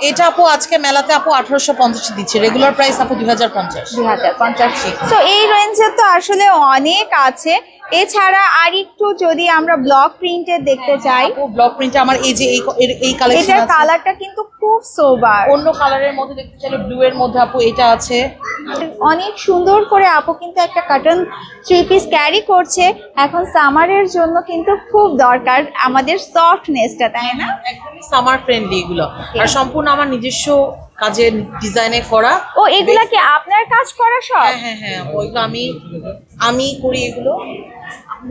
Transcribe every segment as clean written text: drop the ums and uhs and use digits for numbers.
এটা আপু আজকে মেলাতে আপু 1850 দিচ্ছে, রেগুলার প্রাইস আপু 2050। 2050। সো এই রেঞ্জে তো আসলে অনেক আছে। এছাড়া আর একটু যদি আমরা ব্লক প্রিন্টের দেখতে চাই, আপু ব্লক প্রিন্টে আমার এই যে এই কালেকশন আছে, এটার কালারটা কিন্তু খুব সোবার। অন্য কালারের মধ্যে দেখতে চাইলে ব্লু এর মধ্যে আপু এটা আছে। অনেক সুন্দর করে আপু কিন্তু একটা কটন 3 পিস ক্যারি করছে। এখন সামারের জন্য কিন্তু খুব দরকার আমাদের সফটনেসটা, তাই না? একদমই সামার ফ্রেন্ডলি এগুলো, আর সম্পূর্ণ আমার নিজস্ব কাজের ডিজাইনে করা। ও এগুলা কি আপনার কাজ করা সব? হ্যাঁ হ্যাঁ, ওইগুলো আমি করি। এগুলো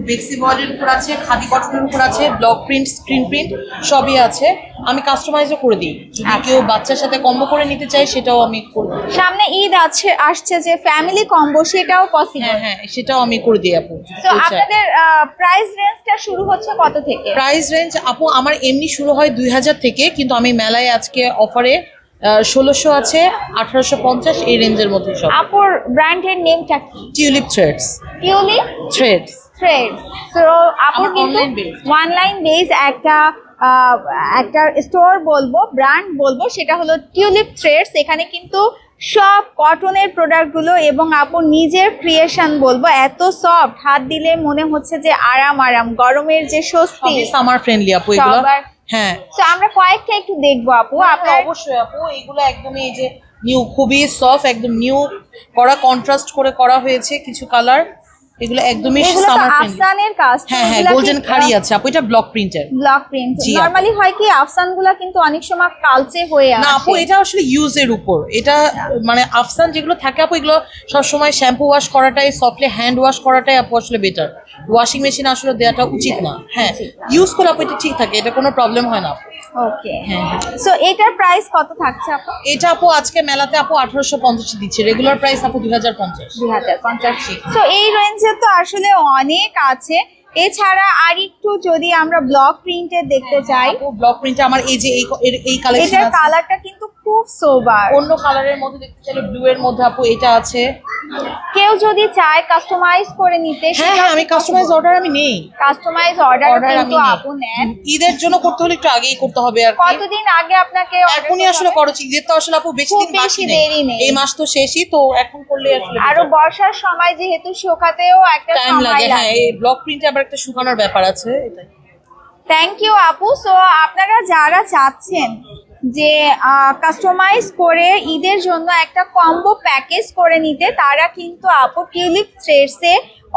বেক্সি বয়েলের উপর আছে, খাদি কটনের উপর আছে, ব্লক প্রিন্ট, স্ক্রিন প্রিন্ট সবই আছে। আমি কাস্টমাইজও করে দিই, যদি কেউ বাচ্চার সাথে কম্বো করে নিতে চাই সেটাও আমি করে দিই। সামনে ঈদ আসছে যে ফ্যামিলি কম্বো, সেটাও পসিবল? হ্যাঁ হ্যাঁ, সেটাও আমি করে দিই আপু। তো আপনাদের প্রাইস রেঞ্জটা শুরু হচ্ছে কত থেকে? প্রাইস রেঞ্জ আপু আমার এমনি শুরু হয় 2000 থেকে, কিন্তু আমি মেলায় আজকে অফারে 1600 আছে, 1850 এই রেঞ্জের মধ্যে সব। আপুর ব্র্যান্ডের নেমটা কি? Tulip threads. Tulip threads. So আপুর কিন্তু অনলাইন বেস একটা স্টোর বলবো, ব্র্যান্ড বলবো, সেটা হলো টিউলিপ থ্রেডস। এখানে কিন্তু সব কটনের প্রোডাক্টগুলো এবং আপুর নিজের ক্রিয়েশন বলবো, এত সফট, হাত দিলে মনে হচ্ছে যে আরাম আরাম, গরমের যে স্বস্তি। সামার ফ্রেন্ডলি আপু এগুলো। হ্যাঁ, তো আমরা কয়েকটা একটু দেখবো আপু। আপনার অবশ্যই আপু, এগুলো একদমই এই যে নিউ, খুবই সফট, একদম নিউ করা, কন্ট্রাস্ট করে করা হয়েছে কিছু কালার। এগুলো একদমই সামার ফ্রেন্ডলি। আফসানের কাজ। হ্যাঁ হ্যাঁ, গোল্ডেন খাড়ি আছে আপু, এটা ব্লক প্রিন্টের। ব্লক প্রিন্ট নরমালি হয় কি আফসানগুলা কিন্তু অনেক সময় কালচে হয়ে আসে। না আপু, এটা আসলে ইউজের উপর, এটা মানে আফসান যেগুলো থাকে আপু, এগুলো সব সময় শ্যাম্পু ওয়াশ করাটাই, সফটলি হ্যান্ড ওয়াশ করাটাই আপু আসলে বেটার। ওয়াশিং মেশিন আসলে দেওয়াটা উচিত না। হ্যাঁ, ইউজ করে আপু এটা ঠিক থাকে, এটা কোনো প্রবলেম হয় না। ওকে, সো এটার প্রাইস কত থাকছে আপু? এটা আপু আজকে মেলাতে আপু 1850 দিচ্ছে, রেগুলার প্রাইস আপু 2050। 2050। সো এই রেঞ্জে তো আসলে অনেক আছে। এছাড়া আর একটু যদি আমরা ব্লক প্রিন্টের দেখতে চাই, ব্লক প্রিন্টে আমার এই যে এই কালেকশন আছে, এটার কালারটা কিন্তু খুব সোবার। অন্য কালারের মধ্যে দেখতে চাইলে ব্লু এর মধ্যে আপু এটা আছে। কেউ যদি চায় কাস্টমাইজ করে নিতে, হ্যাঁ হ্যাঁ, আমি কাস্টমাইজ অর্ডার আমি নেই। কাস্টমাইজ অর্ডার কিন্তু আপু নেন। ঈদের জন্য করতে হলে একটু আগেই করতে হবে। আর কতদিন আগে আপনাকে? এখনই আসলে করছি, ঈদের তো আসলে আপু বেশি দিন বাকি নেই, এই মাস তো শেষই, তো এখন করলে আসলে আরো বর্ষার সময় যেহেতু শুকাতেও একটা টাইম লাগে। হ্যাঁ, এই ব্লক প্রিন্টে আবার একটা শুকানোর ব্যাপার আছে, এটাই। থ্যাংক ইউ আপু। সো আপনারা যারা চাচ্ছেন যে কাস্টমাইজ করে ঈদের জন্য একটা কম্বো প্যাকেজ করে নিতে, তারা কিন্তু আপু টিউলিপ থ্রেডসে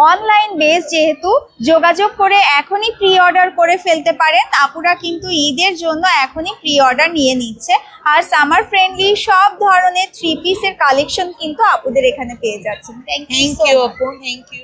অনলাইন বেস যেহেতু যোগাযোগ করে এখনই প্রি অর্ডার করে ফেলতে পারেন। আপুরা কিন্তু ঈদের জন্য এখনই প্রি অর্ডার নিয়ে নিচ্ছে। আর সামার ফ্রেন্ডলি সব ধরনের 3 পিসের কালেকশন কিন্তু আপুদের এখানে পেয়ে যাচ্ছেন। থ্যাংক ইউ আপু, থ্যাংক ইউ।